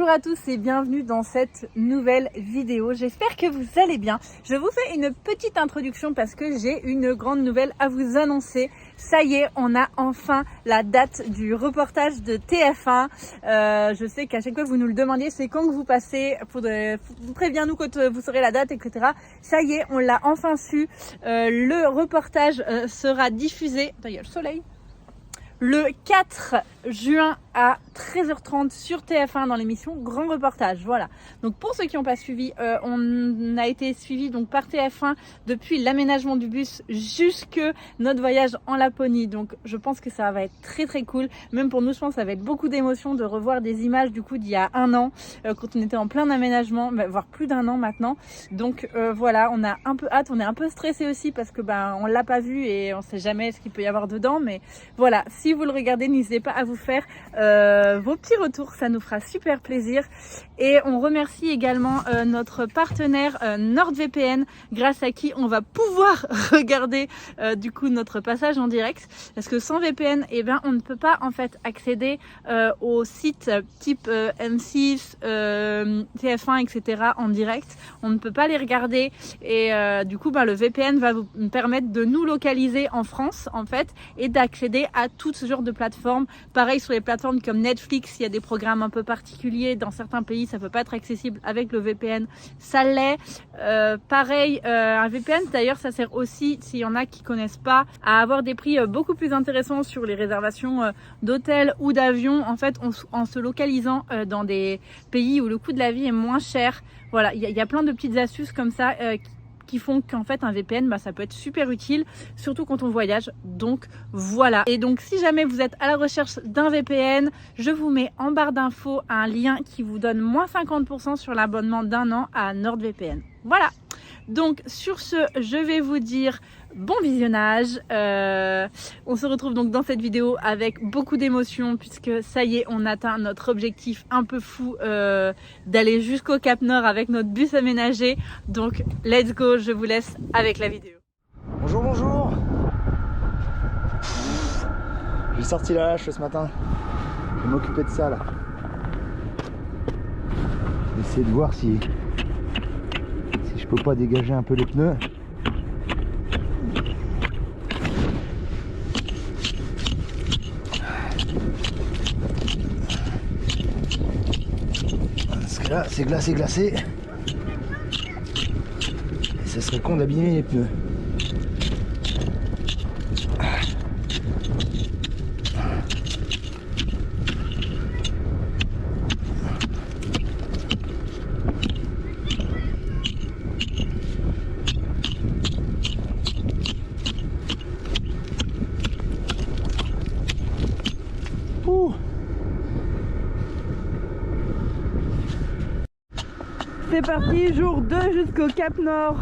Bonjour à tous et bienvenue dans cette nouvelle vidéo. J'espère que vous allez bien. Je vous fais une petite introduction parce que j'ai une grande nouvelle à vous annoncer. Ça y est, on a enfin la date du reportage de TF1. Je sais qu'à chaque fois vous nous le demandiez, c'est quand que vous passez, préviens-nous quand vous saurez la date, etc. Ça y est, on l'a enfin su. Le reportage sera diffusé. Attends, il y a le soleil. Le 4 juin à 13h30 sur TF1 dans l'émission Grand Reportage. Voilà. Donc pour ceux qui n'ont pas suivi, on a été suivi donc par TF1 depuis l'aménagement du bus jusque notre voyage en Laponie. Donc je pense que ça va être très très cool. Même pour nous, je pense que ça va être beaucoup d'émotions de revoir des images du coup d'il y a un an quand on était en plein aménagement, voire plus d'un an maintenant. Donc voilà, on a un peu hâte, on est un peu stressé aussi parce que on l'a pas vu et on sait jamais ce qu'il peut y avoir dedans. Mais voilà, si vous le regardez, n'hésitez pas à vous faire vos petits retours, ça nous fera super plaisir. Et on remercie également notre partenaire NordVPN, grâce à qui on va pouvoir regarder du coup notre passage en direct, parce que sans VPN, on ne peut pas en fait accéder aux sites type M6, TF1, etc. en direct. On ne peut pas les regarder et du coup le VPN va vous permettre de nous localiser en France en fait et d'accéder à tout ce genre de plateformes. Pareil sur les plateformes comme Netflix, il y a des programmes un peu particuliers dans certains pays, ça peut pas être accessible avec le VPN, ça l'est. Pareil, un VPN d'ailleurs ça sert aussi, s'il y en a qui connaissent pas, à avoir des prix beaucoup plus intéressants sur les réservations d'hôtels ou d'avions en fait en se localisant dans des pays où le coût de la vie est moins cher. Voilà, il y a plein de petites astuces comme ça qui font qu'en fait un VPN ça peut être super utile, surtout quand on voyage. Donc voilà, et donc si jamais vous êtes à la recherche d'un VPN, je vous mets en barre d'infos un lien qui vous donne moins 50% sur l'abonnement d'un an à NordVPN. Voilà, donc sur ce, je vais vous dire bon visionnage. On se retrouve donc dans cette vidéo avec beaucoup d'émotions puisque ça y est, on atteint notre objectif un peu fou d'aller jusqu'au Cap Nord avec notre bus aménagé. Donc let's go, je vous laisse avec la vidéo. Bonjour, bonjour. J'ai sorti la hache ce matin. Je vais m'occuper de ça là. Essayer de voir si je peux pas dégager un peu les pneus. Parce que là c'est glacé. Et ça serait con d'abîmer les pneus. C'est parti, jour 2 jusqu'au Cap Nord.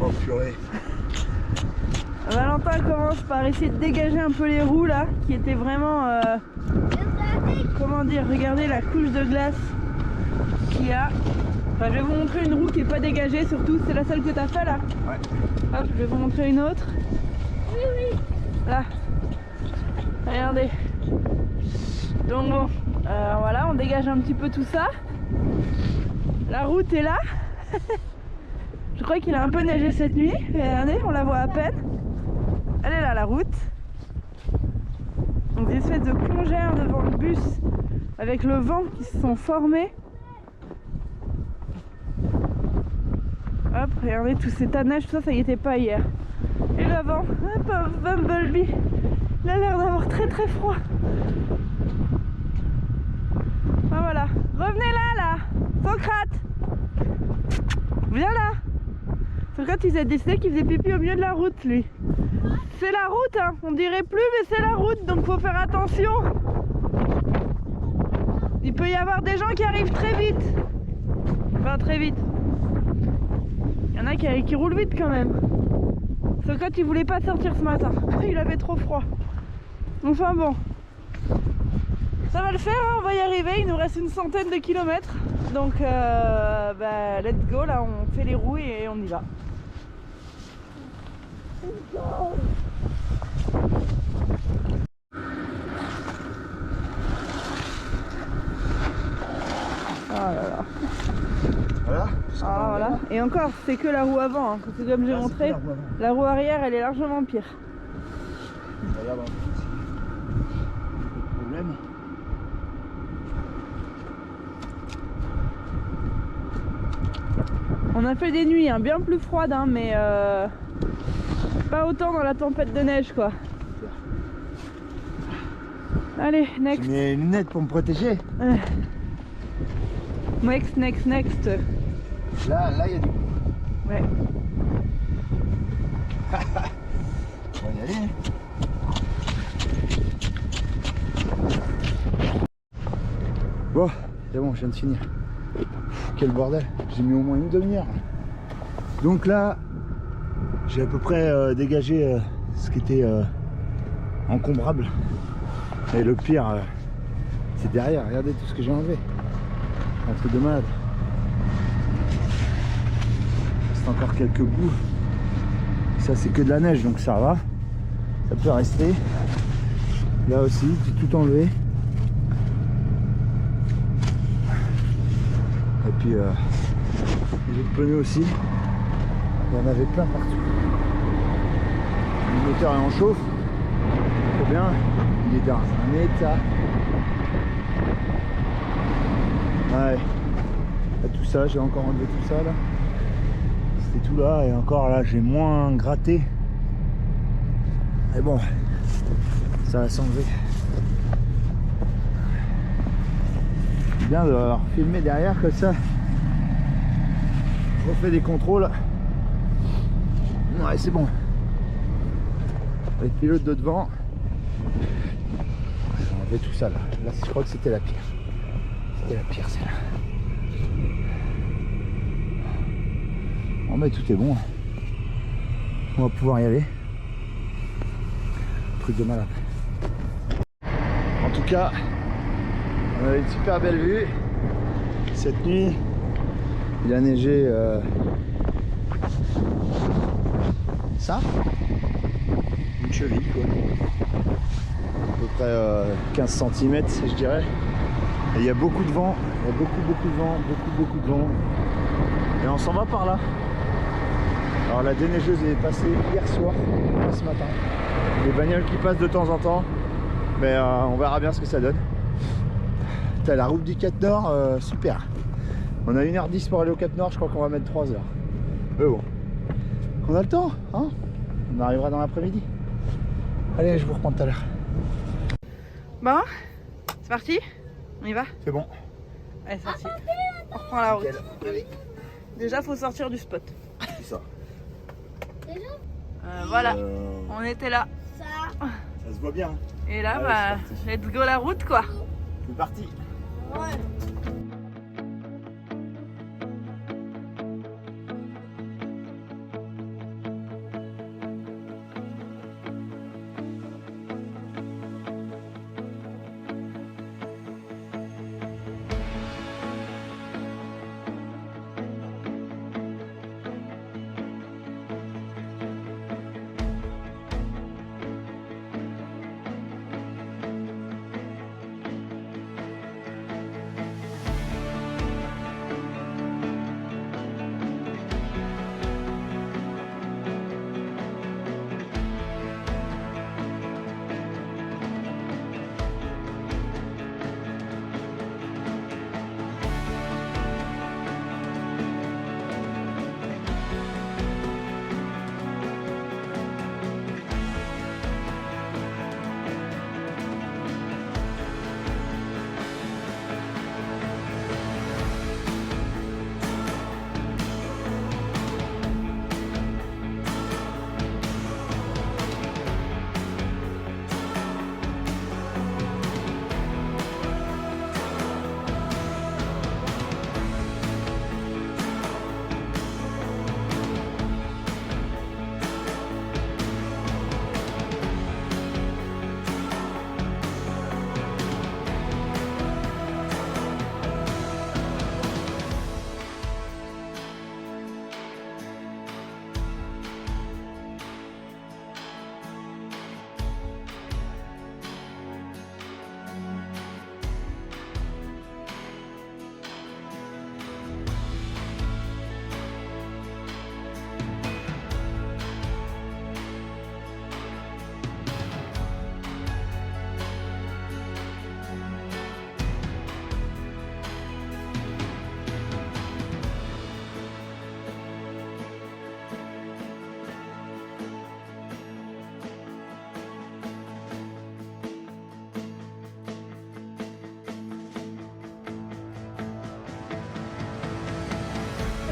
Oh purée. Valentin commence par essayer de dégager un peu les roues là, qui étaient vraiment... comment dire, regardez la couche de glace qu'il y a. Enfin, je vais vous montrer une roue qui n'est pas dégagée surtout, c'est la seule que tu as fait là. Ouais. Hop, je vais vous montrer une autre. Oui. Là. Regardez. Donc bon, voilà, on dégage un petit peu tout ça. La route est là. Je crois qu'il a un peu neigé cette nuit. Regardez, on la voit à peine. Elle est là, la route. Donc des espèces de congères devant le bus avec le vent qui se sont formés. Hop, regardez tous ces tas de neige, tout ça y était pas hier. Et l'avant, hop, Bumblebee. Il a l'air d'avoir très très froid. Ben voilà, revenez là. Socrate, viens là. Socrate, il s'est décidé qu'il faisait pipi au milieu de la route, lui. C'est la route, hein. On dirait plus, mais c'est la route, donc faut faire attention. Il peut y avoir des gens qui arrivent très vite. Enfin, très vite. Il y en a qui roulent vite quand même. Socrate, il voulait pas sortir ce matin. Il avait trop froid. Enfin bon. Ça va le faire, hein, on va y arriver, il nous reste une centaine de kilomètres. Donc let's go, là on fait les roues et on y va. Ah là là. Voilà. Ah voilà. Et encore, c'est que la roue avant, hein. Parce que comme j'ai montré, la roue arrière elle est largement pire. Regarde, pas de problème. On a fait des nuits hein, bien plus froides, hein, mais pas autant dans la tempête de neige quoi. Allez, next. J'ai mis mes lunettes pour me protéger. Next. Là, il y a du coup. Ouais. On va y aller. Bon, c'est bon, je viens de finir. Quel bordel, j'ai mis au moins une demi-heure. Donc là, j'ai à peu près dégagé ce qui était encombrable. Et le pire, c'est derrière, regardez tout ce que j'ai enlevé. Un truc de malade. C'est encore quelques bouts. Ça c'est que de la neige donc ça va. Ça peut rester. Là aussi, j'ai tout enlevé. Et puis les autres pneus aussi. Il y en avait plein partout. Le moteur est en chauffe. Trop bien. Il est dans un état. Ouais. Là, tout ça, j'ai encore enlevé tout ça là. C'était tout là et encore là j'ai moins gratté. Mais bon, ça va s'enlever. C'est bien de filmer derrière comme ça. Je refais des contrôles. Ouais, c'est bon. Les pilotes de devant. J'ai enlevé tout ça là. Là, je crois que c'était la pire. C'était la pire celle-là. Bon, mais tout est bon. On va pouvoir y aller. Truc de malade. En tout cas, on avait une super belle vue. Cette nuit, il a neigé ça, une cheville quoi. À peu près 15 cm je dirais. Et il y a beaucoup de vent, il y a beaucoup de vent, beaucoup de vent. Et on s'en va par là. Alors la déneigeuse est passée hier soir, pas ce matin. Des bagnoles qui passent de temps en temps. Mais on verra bien ce que ça donne. T'as la route du Cap Nord, super. On a 1h10 pour aller au Cap Nord, je crois qu'on va mettre 3 heures. Mais bon, on a le temps, hein. On arrivera dans l'après-midi. Allez, je vous reprends tout à l'heure. Bon, c'est parti. On y va? C'est bon. Allez, c'est parti. On reprend la route. Allez. Déjà, faut sortir du spot. C'est ça. Voilà, on était là. Ça se voit bien. Et là, Allez, bah, let's go la route quoi. C'est parti. Ouais.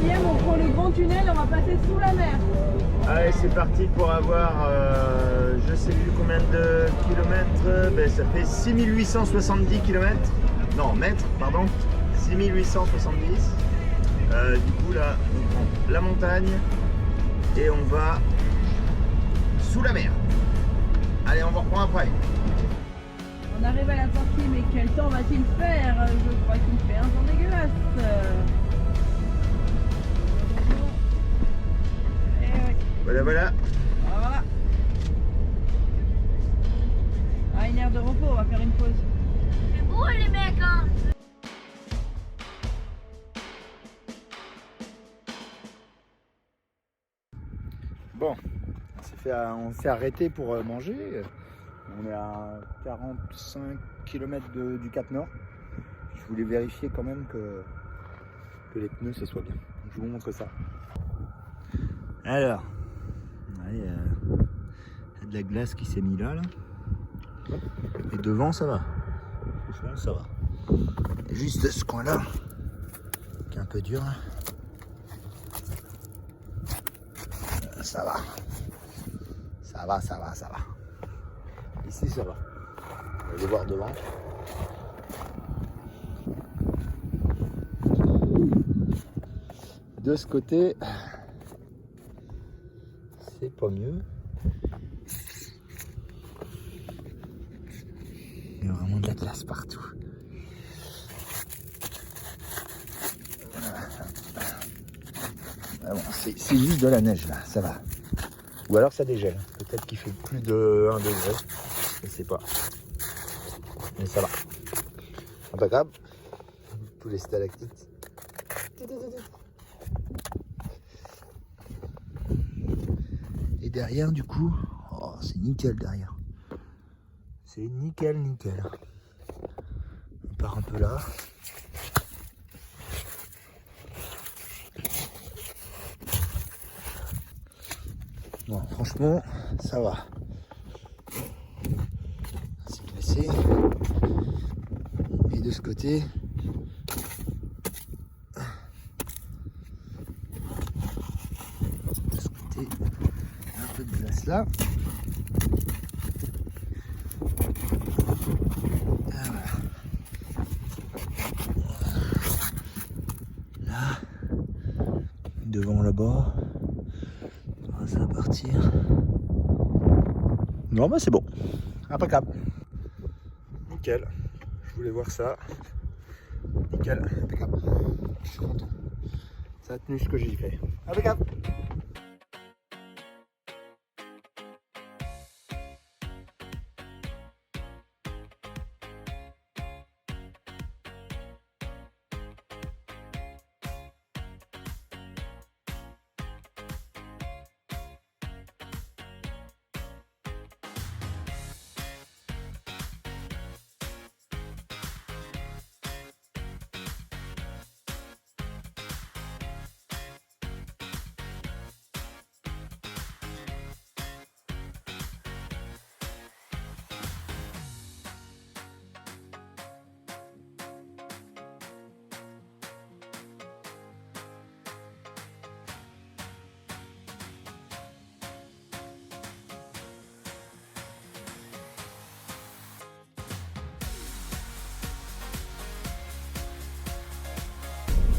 Hier, on prend le grand tunnel, on va passer sous la mer. Allez, c'est parti pour avoir je sais plus combien de kilomètres. Ben, ça fait 6870 kilomètres. Non, mètres, pardon. 6870. Du coup, là, on prend la montagne et on va sous la mer. Allez, on va reprendre après. On arrive à la sortie, mais quel temps va-t-il faire? Je crois qu'il fait un temps dégueulasse. Et oui. Voilà, voilà. Voilà. Ah, une heure de repos, on va faire une pause. C'est beau les mecs hein. Bon, on s'est arrêté pour manger. On est à 45 km du Cap Nord. Je voulais vérifier quand même que les pneus ça soit bien. Donc, je vous montre ça. Alors, il y a de la glace qui s'est mise là. Et devant ça va. Franchement ça va. Et juste ce coin-là, qui est un peu dur. Là. Ça va. Ça va. Ici, ça va. On va aller voir devant. De ce côté, c'est pas mieux. Il y a vraiment de la glace partout. Ah bon, c'est juste de la neige là, ça va. Ou alors ça dégèle. Peut-être qu'il fait plus de 1 degré. Je sais pas. Mais ça va. Impeccable. Tous les stalactites. Et derrière du coup, oh, c'est nickel derrière. C'est nickel. On part un peu là. Non, franchement, ça va. C'est glacé. Et de ce côté, un peu de glace là. Là, devant là-bas. Ça va partir. Non, bah c'est bon. Impeccable. Nickel. Je voulais voir ça. Nickel. Impeccable. Je suis content. Ça a tenu ce que j'ai fait. Impeccable.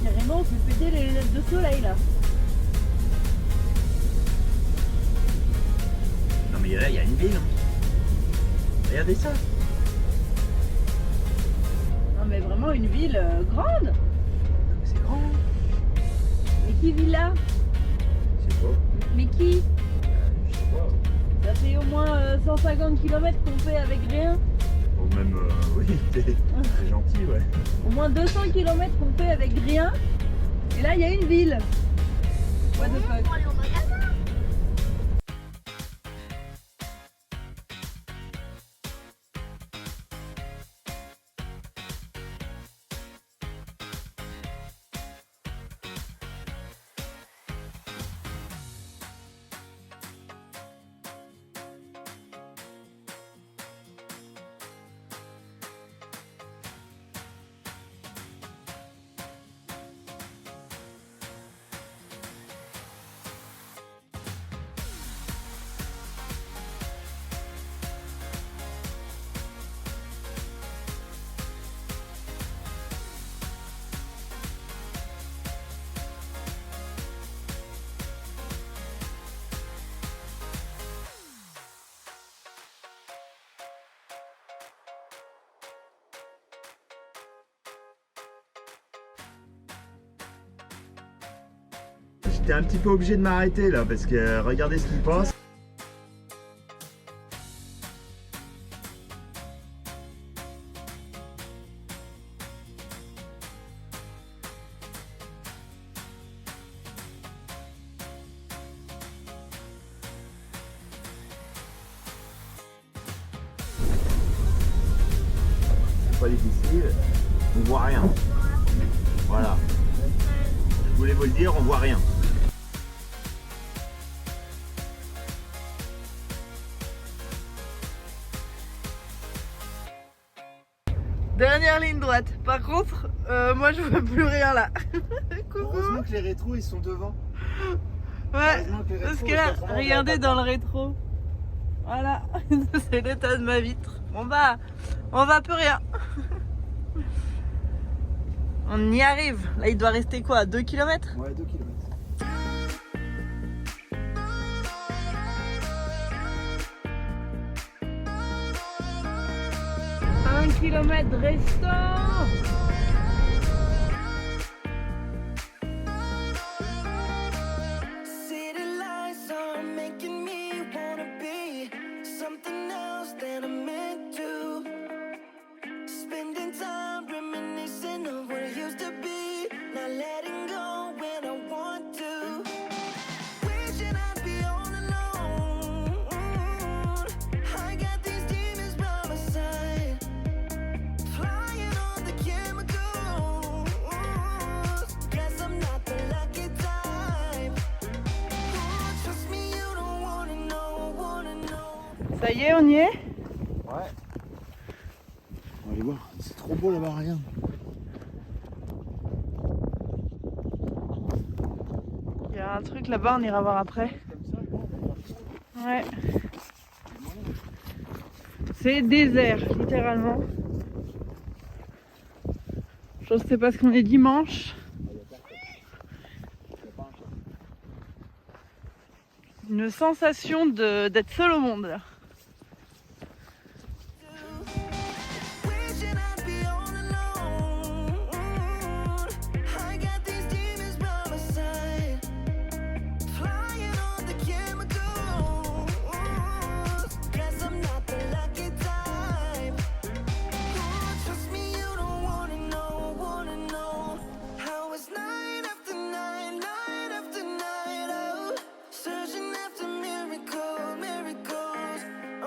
Carrément, on fait péter les lunettes de soleil là. Non mais là, il y a une ville. Regardez ça. Non mais vraiment une ville grande. C'est grand. Mais qui vit là? Je sais pas. Mais qui? Je sais pas. Ça fait au moins 150 km qu'on fait avec rien. Ou même, oui, t'es gentil, ouais. Au moins 200 km qu'on fait avec rien. Et là, il y a une ville. What the fuck? Pour aller au magasin. J'étais un petit peu obligé de m'arrêter là parce que regardez ce qui passe. Pas difficile, on voit rien. Voilà. Je voulais vous le dire, on voit rien. Dernière ligne droite. Par contre, moi je vois plus rien là. Coucou. Heureusement que les rétros ils sont devant. Ouais, Heureusement que les parce rétros, que là, parce qu'autrement, regardez on va dans le rétro. Voilà, c'est l'état de ma vitre. Bon bah, on va plus rien. On y arrive. Là, il doit rester quoi, 2 km? Ouais, 2 km. Un kilomètre restant. City lights are making me wanna be something else than I'm meant to. Spending time reminiscing of what it used to be, not letting go when I want to. Wishing I'd be all alone. I got these demons by my side, flying on the chemicals. Guess I'm not the lucky type. Trust me, you don't wanna know. Ça y est, on y est. Ouais. On va aller voir, c'est trop beau là-bas, regarde. Il y a un truc là-bas, on ira voir après. Ouais. C'est désert, littéralement. Je sais pas parce qu'on est dimanche. Une sensation d'être seul au monde là. Wishing I'd be all alone. I got these demons by my side, flying on the chemicals. Guess I'm not the lucky type. Trust me, you don't wanna know how it's night after night, night after night. Oh, searching after miracles.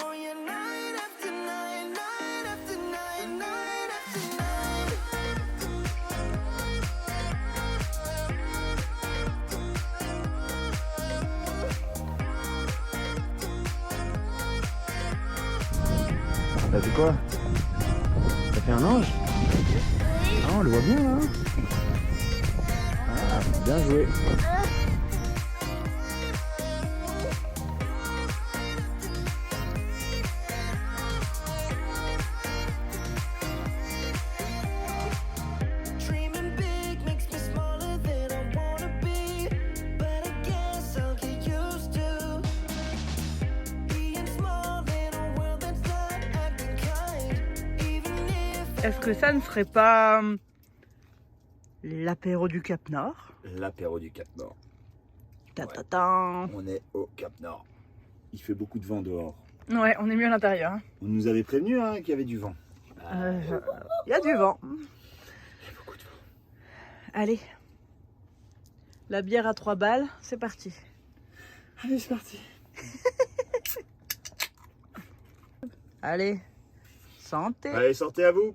Oh yeah, night after night, night after night, night after night. T'as fait quoi? T'as fait un ange? Ah, on le voit bien là. Ah, bien joué. Dreaming big makes me smaller than I wanna be, but I guess I'll get used to being small in a world that's not acting kind. Even if Est-ce que ça ne serait pas l'apéro du Cap Nord? L'apéro du Cap Nord. Ta-ta-ta. On est au Cap Nord. Il fait beaucoup de vent dehors. Ouais, on est mieux à l'intérieur. Hein. On nous avait prévenu hein, qu'il y avait du vent. Il y a du vent. Il y a beaucoup de vent. Allez. La bière à 3 balles, c'est parti. Allez, c'est parti. Allez. Santé. Allez, sortez à vous.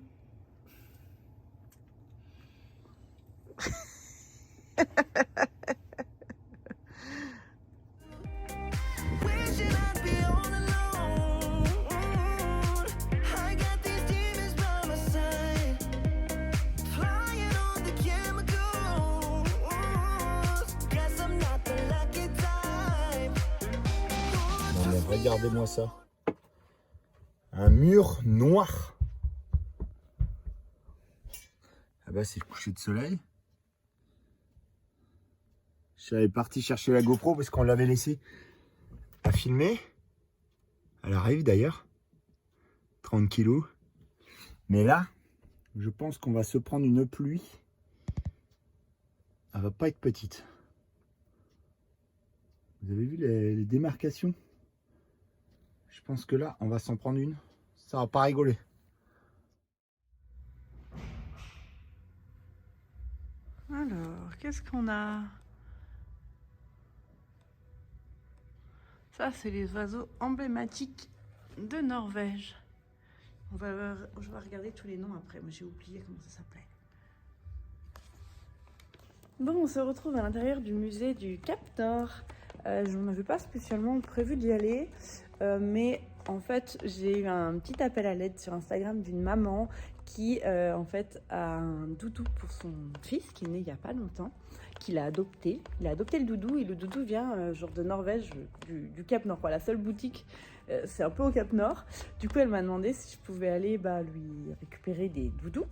wishing I'd be all alone. I got these demons by my side, flying on the chemicals. Guess I'm not the lucky type. Non mais regardez-moi ça. Un mur noir. Là-bas c'est le coucher de soleil. Je suis parti chercher la GoPro parce qu'on l'avait laissé à filmer. Elle arrive d'ailleurs. 30 kilos. Mais là, je pense qu'on va se prendre une pluie. Elle va pas être petite. Vous avez vu les démarcations? Je pense que là, on va s'en prendre une. Ça va pas rigoler. Alors, qu'est-ce qu'on a? Ça, c'est les oiseaux emblématiques de Norvège. Je vais regarder tous les noms après. Moi, j'ai oublié comment ça s'appelait. Bon, on se retrouve à l'intérieur du musée du Cap Nord. Je n'avais pas spécialement prévu d'y aller, mais en fait, j'ai eu un petit appel à l'aide sur Instagram d'une maman qui, en fait, a un doudou pour son fils qui est né il n'y a pas longtemps, qu'il a adopté. Il a adopté le doudou et le doudou vient genre de Norvège, du Cap Nord. La seule boutique, c'est un peu au Cap Nord. Du coup, elle m'a demandé si je pouvais aller lui récupérer des doudous.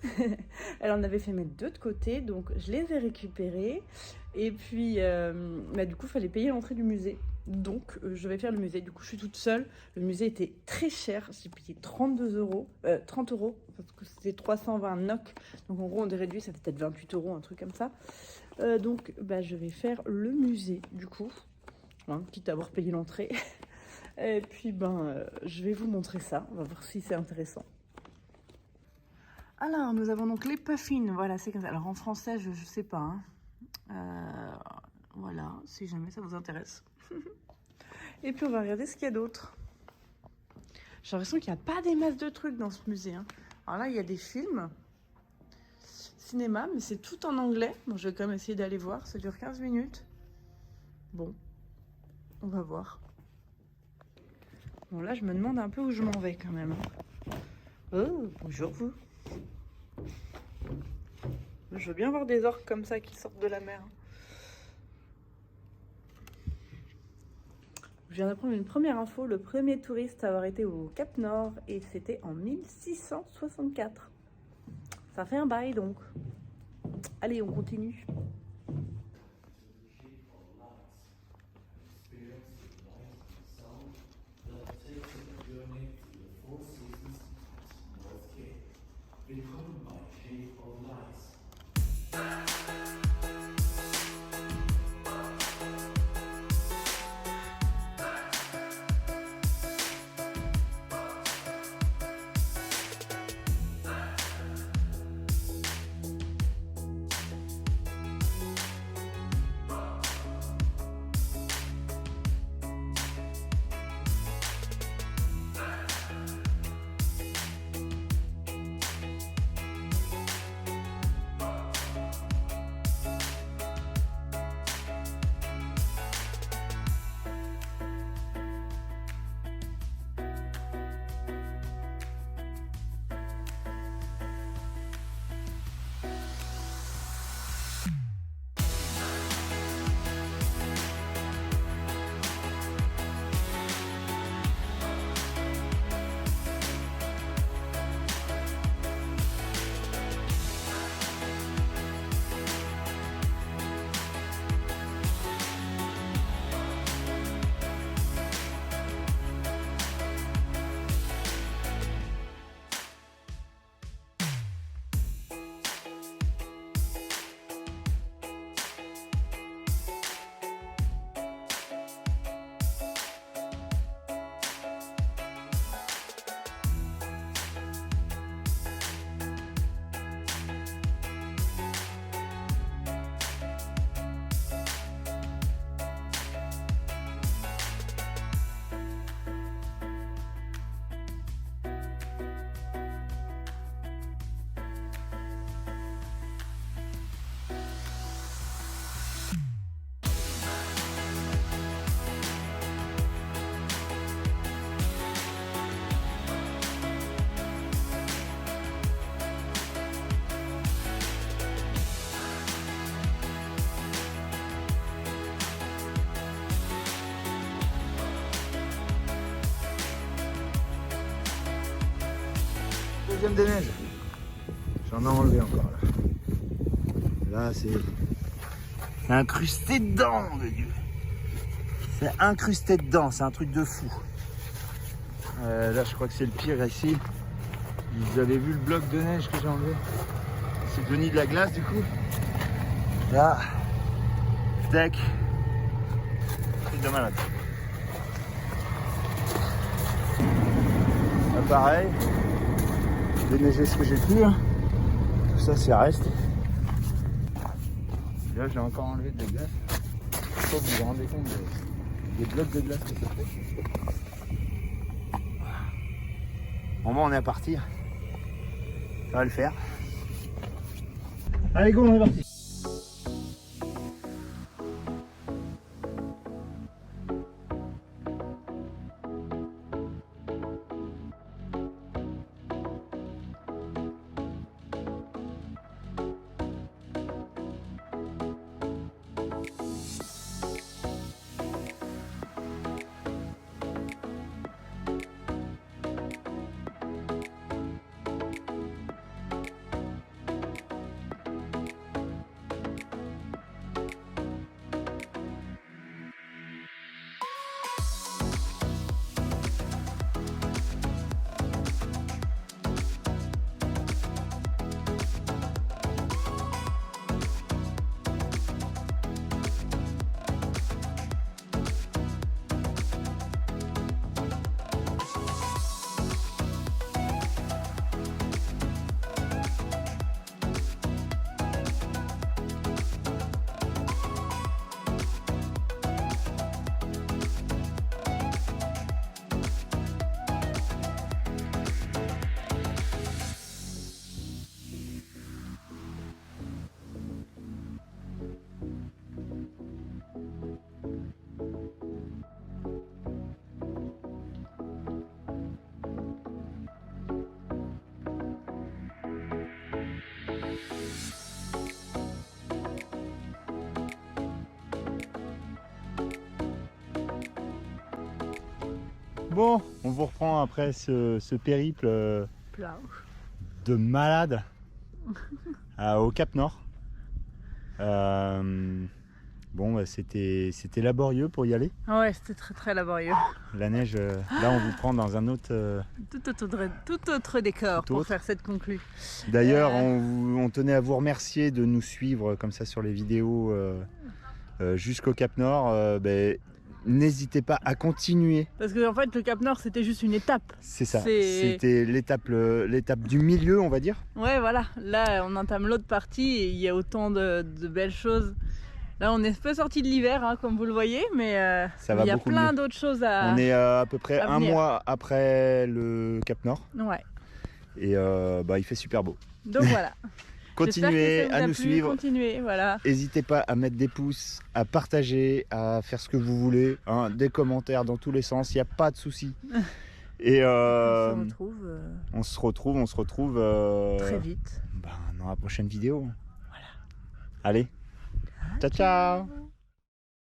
Elle en avait fait mettre 2 de côté, donc je les ai récupérés. Et puis, du coup, il fallait payer l'entrée du musée. Donc, je vais faire le musée. Du coup, je suis toute seule. Le musée était très cher. J'ai payé 30 €, parce que c'était 320 NOK. Donc, en gros, on réduit, ça fait peut-être 28 €, un truc comme ça. Donc, je vais faire le musée, du coup. Quitte à avoir payé l'entrée. Et puis, je vais vous montrer ça. On va voir si c'est intéressant. Alors, nous avons donc les puffins. Voilà, c'est comme ça. Alors, en français, je sais pas, hein. Voilà, si jamais ça vous intéresse. Et puis on va regarder ce qu'il y a d'autre. J'ai l'impression qu'il n'y a pas des masses de trucs dans ce musée, hein. Alors là, il y a des films, cinéma, mais c'est tout en anglais. Bon, je vais quand même essayer d'aller voir, ça dure 15 minutes. Bon, on va voir. Bon, là, je me demande un peu où je m'en vais quand même. Oh, bonjour vous. Je veux bien voir des orques comme ça qui sortent de la mer. Je viens d'apprendre une première info. Le premier touriste à avoir été au Cap Nord, et c'était en 1664. Ça fait un bail donc. Allez, on continue. Deuxième des neiges. J'en ai enlevé encore là. Là c'est incrusté dedans, mon Dieu. C'est incrusté dedans, c'est un truc de fou. Là je crois que c'est le pire ici. Vous avez vu le bloc de neige que j'ai enlevé? C'est devenu de la glace du coup. Là, tac. truc de malade. Là, pareil, déneiger ce que j'ai pu. Tout ça, c'est reste. Là, j'ai encore enlevé de la glace. Je sais pas, vous vous rendez compte des blocs de glace que ça fait. Bon, on est à partir. Ça va le faire. Allez, go, on est parti. Bon, on vous reprend après ce périple de malade au Cap Nord. Bon, bah, c'était laborieux pour y aller. Ouais, c'était très très laborieux. La neige, là on vous prend dans un autre... Tout autre décor pour faire cette conclue. D'ailleurs, on tenait à vous remercier de nous suivre comme ça sur les vidéos jusqu'au Cap Nord. N'hésitez pas à continuer. Parce que en fait, le Cap Nord, c'était juste une étape. C'est ça. C'était l'étape du milieu, on va dire. Ouais, voilà. Là, on entame l'autre partie et il y a autant de belles choses. Là, on est peu sorti de l'hiver, hein, comme vous le voyez, mais il y a plein d'autres choses à... On est à peu près un mois après le Cap Nord. Ouais. Et il fait super beau. Donc voilà. Continuez à nous suivre. Continuez, voilà. N'hésitez pas à mettre des pouces, à partager, à faire ce que vous voulez, hein, des commentaires dans tous les sens, il n'y a pas de souci. Et on se retrouve très vite. Dans la prochaine vidéo. Voilà. Allez, ciao ciao.